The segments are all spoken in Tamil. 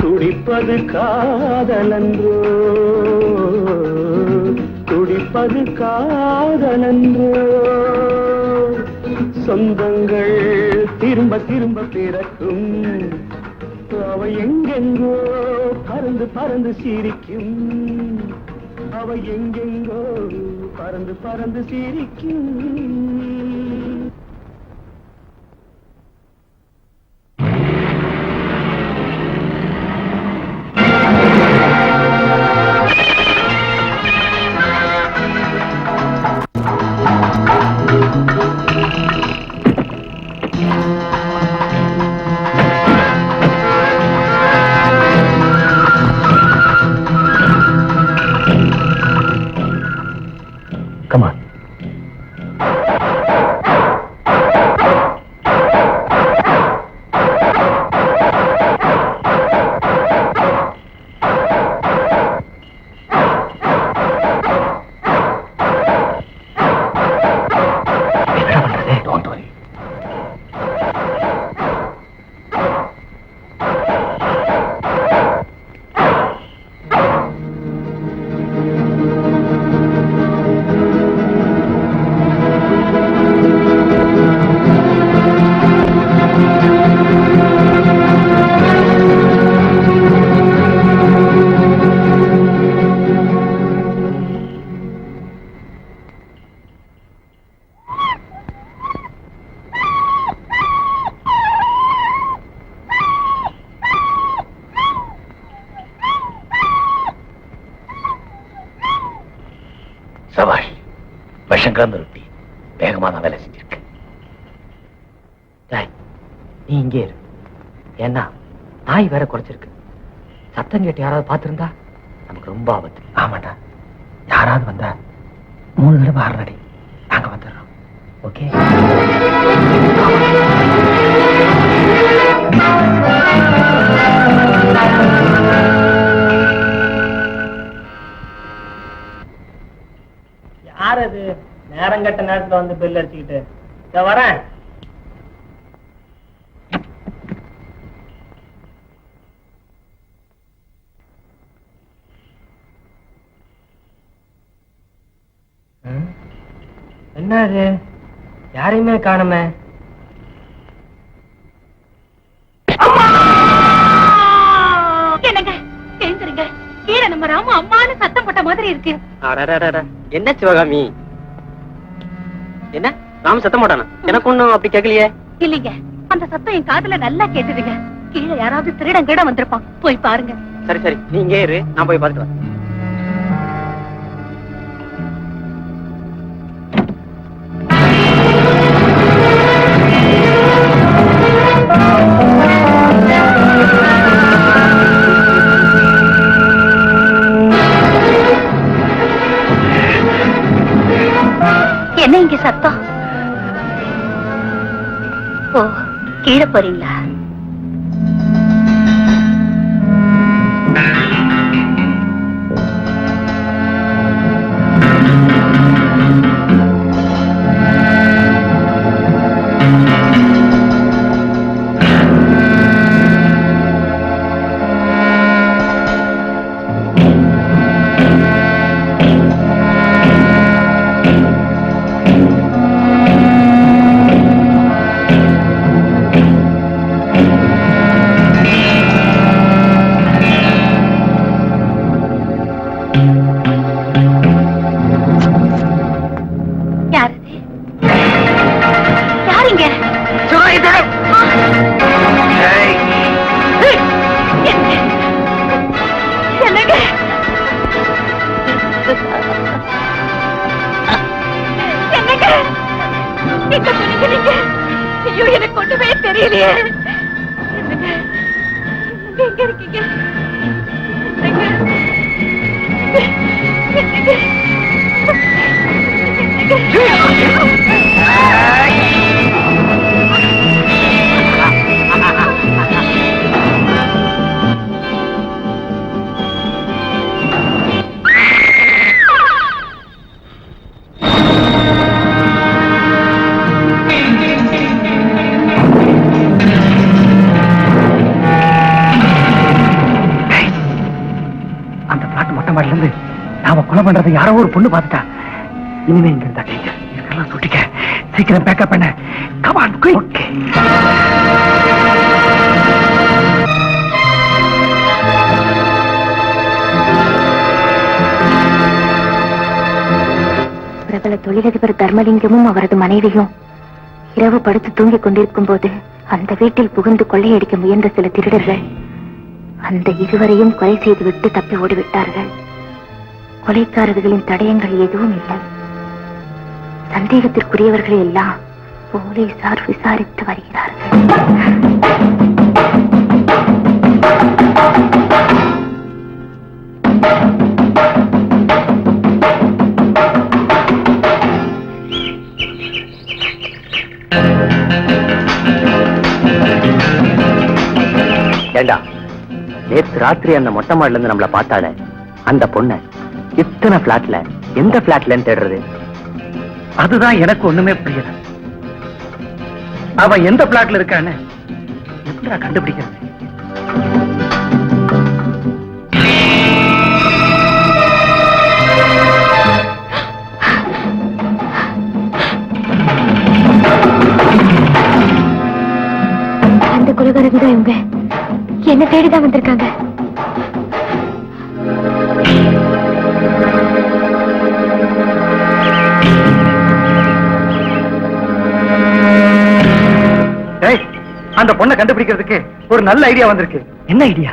துடிப்பது காதலன்றோ, துடிப்பது காதலன்றோ. சொந்தங்கள் திரும்ப திரும்ப பிறக்கும், அவை எங்கெங்கோ பறந்து பறந்து சிரிக்கும், அவை எங்கெங்கோ பறந்து பறந்து சிரிக்கும். Come on. Don't worry. சபாஷ், விஷம் கலந்து ரொட்டி வேகமா நான் வேலை செஞ்சிருக்கேன். நீ இங்கே இரு, ஏன்னா நாய் வேற குறைச்சிருக்கு. சத்தம் கேட்டு யாராவது பார்த்திருந்தா நமக்கு ரொம்ப ஆபத்து. ஆமாண்டா, யாராவது வந்தா 3 தடவை ஆறடி, நாங்க வந்துடுறோம். ஓகே? யார் அது நேரங்கட்ட நேரத்துல வந்து பெல் அடிச்சுக்கிட்டு? வரேன். என்ன அது, யாரையுமே காணுமே. என்னங்க எழுந்துருங்க, கீழே நம்ம ராம அம்மானு சத்தம் போட்ட மாதிரி இருக்கு. என்ன சிவகாமி, என்ன ராம சத்தம் போட்டானா? எனக்கு ஒண்ணும் அப்படி கேட்கலையே. இல்லைங்க, அந்த சத்தம் என் காதுல நல்லா கேட்டுதுங்க. கீழே யாராவது திருடன் கிட வந்திருப்பான், போய் பாருங்க. சரி சரி, நீ இங்கே இரு, நான் போய் பார்த்துட்டு வரேன். என்ன இங்க சத்தம்? ஓ, கீழே போறீங்களா? ஐயோ, எனக்கு ஒண்ணுமே தெரியலையே. எங்க இருக்கீங்க? மொட்டை மாடில இருந்து நாம கொலை பண்றதை யாரோ ஒரு பொண்ணு பார்த்துட்டா. இனிமே இங்க இருந்தா இதெல்லாம் சுட்டிக்க. சீக்கிரம் பேக்கப் பண்ண. Come on quick. பிரபல தொழிலதிபர் தர்மலிங்கமும் அவரது மனைவியும் இரவு படுத்து தூங்கிக் கொண்டிருக்கும் போது அந்த வீட்டில் புகுந்து கொள்ளையடிக்க முயன்ற சில திருடர்கள் அந்த இருவரையும் கொலை செய்துவிட்டு தப்பி ஓடிவிட்டார்கள். கொலைக்காரர்களின் தடயங்கள் எதுவும் இல்லை. சந்தேகத்திற்குரியவர்களை எல்லாம் போலீசார் விசாரித்து வருகிறார்கள். ஏண்டா, நேற்று ராத்திரி அந்த மொட்டை மாடில இருந்து நம்மள பார்த்தாளே அந்த பொண்ணு இத்தனை பிளாட்ல எந்த பிளாட்லன்னு தேடுறது? அதுதான் எனக்கு ஒண்ணுமே புரியல. அவ எந்த பிளாட்ல இருக்கான்னு எப்படிடா கண்டுபிடிக்கிறது? அந்த கொலைகாரங்க தான் இவங்க. என்ன தேடிதான் வந்திருக்காங்க. அந்த பொண்ணை கண்டுபிடிக்கிறதுக்கு ஒரு நல்ல ஐடியா வந்திருக்கு. என்ன idea?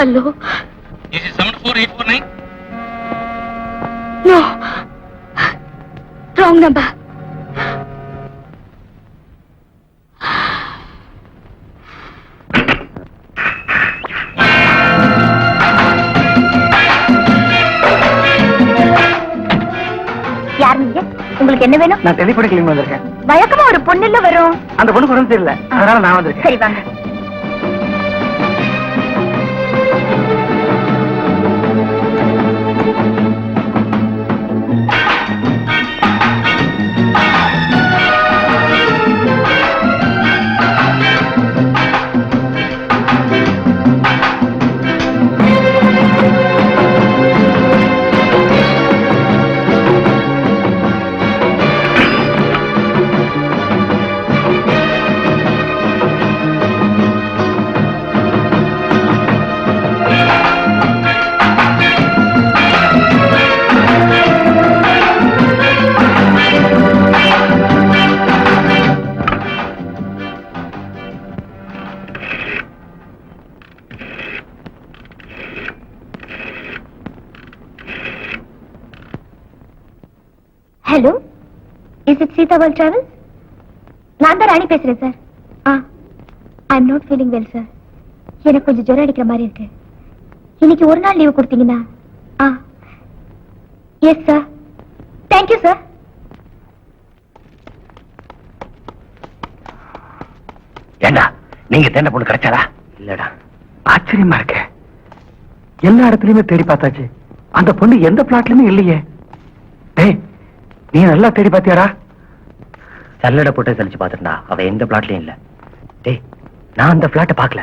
Hello? Is it 74849? No. Wrong number. யார் நீங்க? உங்களுக்கு என்ன வேணும்? நான் டெலிபோன் கிளீன் வந்திருக்கேன். வழக்கமா ஒரு பொண்ணுல வரும். அந்த பொண்ணு உடம்பு தெரியல, அதனால நான் வந்திருக்கேன். சரி வாங்க. Hello, is it Sita world travel? நான் தான் ராணி பேசுறேன் sir. I am not feeling well sir. எனக்கு கொஞ்சம் ஜுரம் அடிக்கிற மாதிரி இருக்கு. இன்னைக்கு ஒரு நாள் லீவு கொடுத்தீங்கன்னா? Yes sir. Thank you sir. ஏண்டா, நீங்க தேண்ட பொண்ணு கிடைச்சாரா? இல்லடா. ஆச்சரியமா இருக்க. எல்லா இடத்துலயுமே தேடி பார்த்தாச்சு, அந்த பொண்ணு எந்த பிளாட்லயுமே இல்லையே. டேய், நீ நல்லா தேடி பாத்தியாடா? சல்லடை போட்டு தெளிச்சு பாத்துட்டா அவ எந்த பிளாட்லயும் இல்ல. டேய், நான் அந்த பிளாட்டை பாக்கல.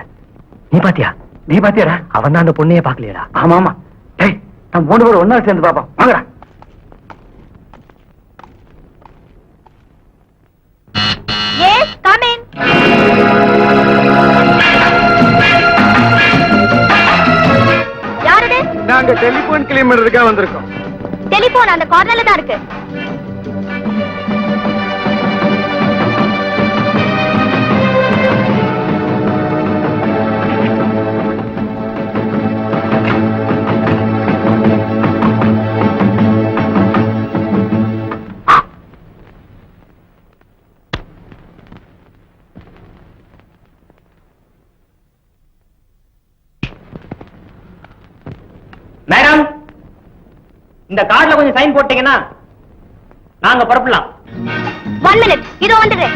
நீ பாத்தியா? நீ பாத்தியாடா? அவன் தான் அந்த பொண்ணையே பாக்கலையடா. ஆமா ஆமா. டேய், நம்ம 3 பேரும் ஒன்னா சேர்ந்து பாப்போம். வாங்கடா. Yes, come in. யாரது? நாங்க டெலிபோன் கிளீன் பண்றதுக்காக வந்திருக்கோம். டெலிபோன் அந்த கார்னர்ல தான் இருக்கு. இந்த கார்டுல கொஞ்சம் சைன் போட்டீங்கன்னா நாங்க புறப்படலாம். 1 minute, இதோ வந்துடுறேன்.